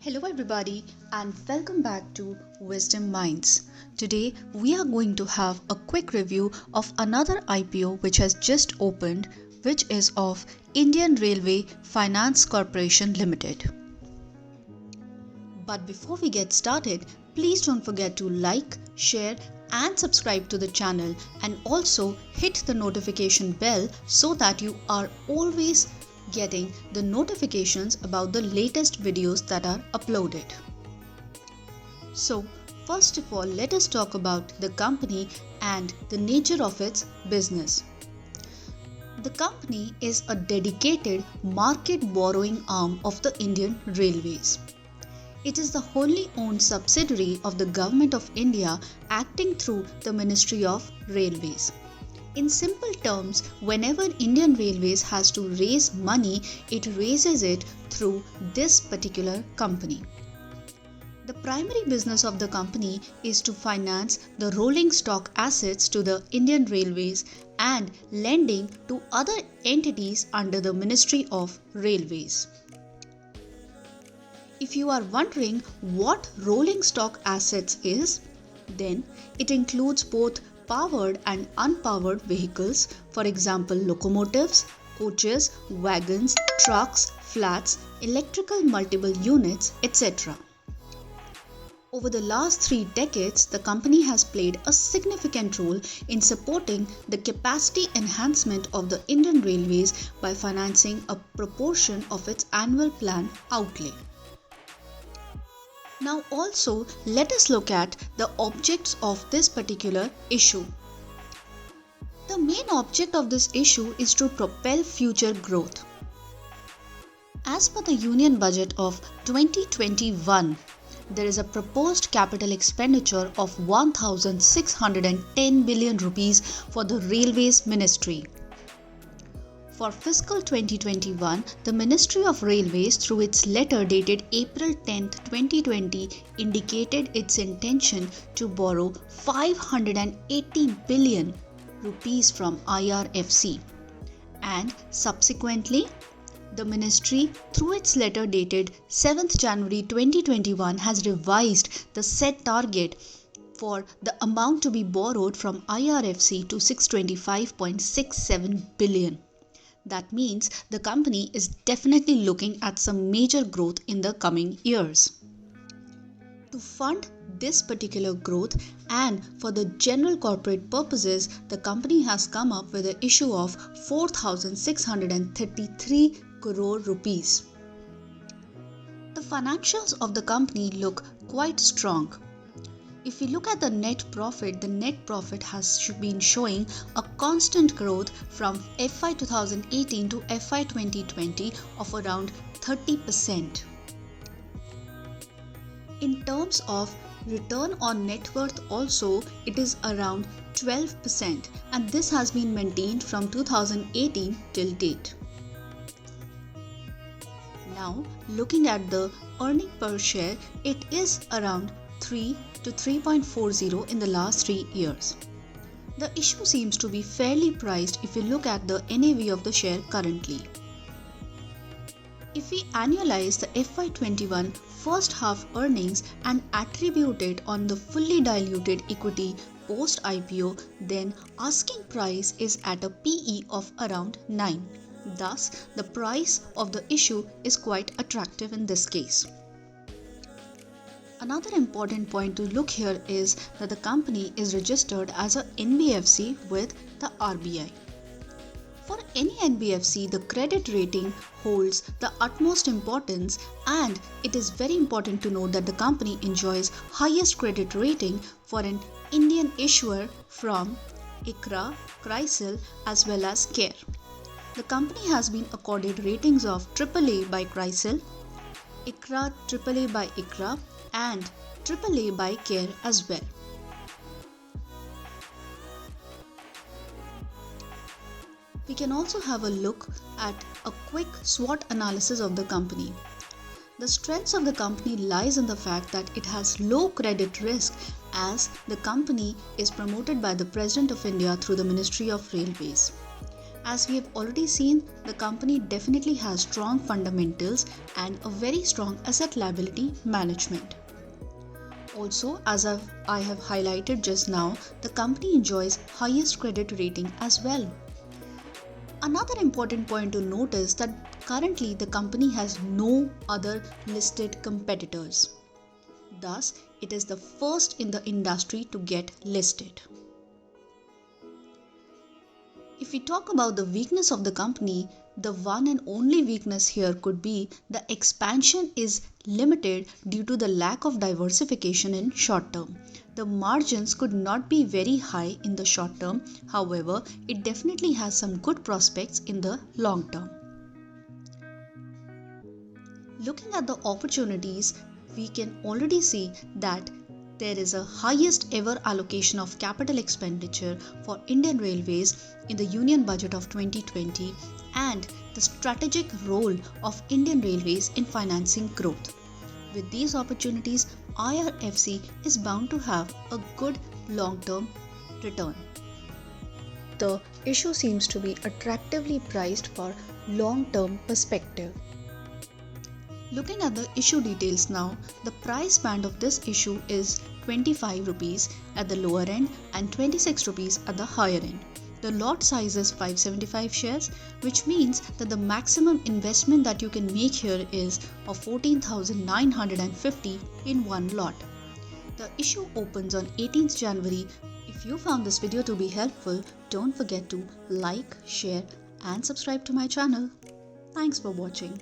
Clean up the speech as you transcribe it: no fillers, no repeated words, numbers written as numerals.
Hello, everybody, and welcome back to Wisdom Minds. Today, we are going to have a quick review of another IPO which has just opened, which is of Indian Railway Finance Corporation Limited. But before we get started, please don't forget to like, share, and subscribe to the channel, and also hit the notification bell so that you are always getting the notifications about the latest videos that are uploaded. So, first of all, let us talk about the company and the nature of its business. The company is a dedicated market borrowing arm of the Indian Railways. It is the wholly owned subsidiary of the Government of India acting through the Ministry of Railways. In simple terms, whenever Indian Railways has to raise money, it raises it through this particular company. The primary business of the company is to finance the rolling stock assets to the Indian Railways and lending to other entities under the Ministry of Railways. If you are wondering what rolling stock assets is, then it includes both powered and unpowered vehicles, for example locomotives, coaches, wagons, trucks, flats, electrical multiple units, etc. Over the last 3 decades, the company has played a significant role in supporting the capacity enhancement of the Indian Railways by financing a proportion of its annual plan outlay. Now also, let us look at the objects of this particular issue. The main object of this issue is to propel future growth. As per the Union Budget of 2021, there is a proposed capital expenditure of 1,610 billion rupees for the Railways Ministry. For fiscal 2021, the Ministry of Railways, through its letter dated April 10, 2020, indicated its intention to borrow 580 billion rupees from IRFC. And subsequently, the Ministry, through its letter dated 7th January 2021, has revised the set target for the amount to be borrowed from IRFC to 625.67 billion. That means the company is definitely looking at some major growth in the coming years. To fund this particular growth and for the general corporate purposes, the company has come up with an issue of 4,633 crore rupees. The financials of the company look quite strong. If we look at the net profit has been showing a constant growth from FY 2018 to FY 2020 of around 30%. In terms of return on net worth also, it is around 12%, and this has been maintained from 2018 till date. Now, looking at the earning per share, it is around 3 to 3.40 in the last 3 years. The issue seems to be fairly priced if you look at the NAV of the share currently. If we annualize the FY21 first half earnings and attribute it on the fully diluted equity post IPO, then asking price is at a PE of around 9. Thus, the price of the issue is quite attractive in this case. Another important point to look here is that the company is registered as a NBFC with the RBI. For any NBFC, the credit rating holds the utmost importance, and it is very important to note that the company enjoys highest credit rating for an Indian issuer from ICRA, CRISIL as well as CARE. The company has been accorded ratings of AAA by CRISIL, ICRA AAA by ICRA and AAA by CARE as well. We can also have a look at a quick SWOT analysis of the company. The strengths of the company lies in the fact that it has low credit risk, as the company is promoted by the President of India through the Ministry of Railways. As we have already seen, the company definitely has strong fundamentals and a very strong asset liability management. Also, as I have highlighted just now, the company enjoys highest credit rating as well. Another important point to note is that currently the company has no other listed competitors. Thus, it is the first in the industry to get listed. If we talk about the weakness of the company, the one and only weakness here could be the expansion is limited due to the lack of diversification in short term. The margins could not be very high in the short term, however, it definitely has some good prospects in the long term. Looking at the opportunities, we can already see that there is a highest ever allocation of capital expenditure for Indian Railways in the Union Budget of 2020 and the strategic role of Indian Railways in financing growth. With these opportunities, IRFC is bound to have a good long-term return. The issue seems to be attractively priced for long-term perspective. Looking at the issue details now, the price band of this issue is 25 rupees at the lower end and 26 rupees at the higher end. The lot size is 575 shares, which means that the maximum investment that you can make here is of 14,950 in one lot. The issue opens on 18th January. If you found this video to be helpful, don't forget to like, share and subscribe to my channel. Thanks for watching.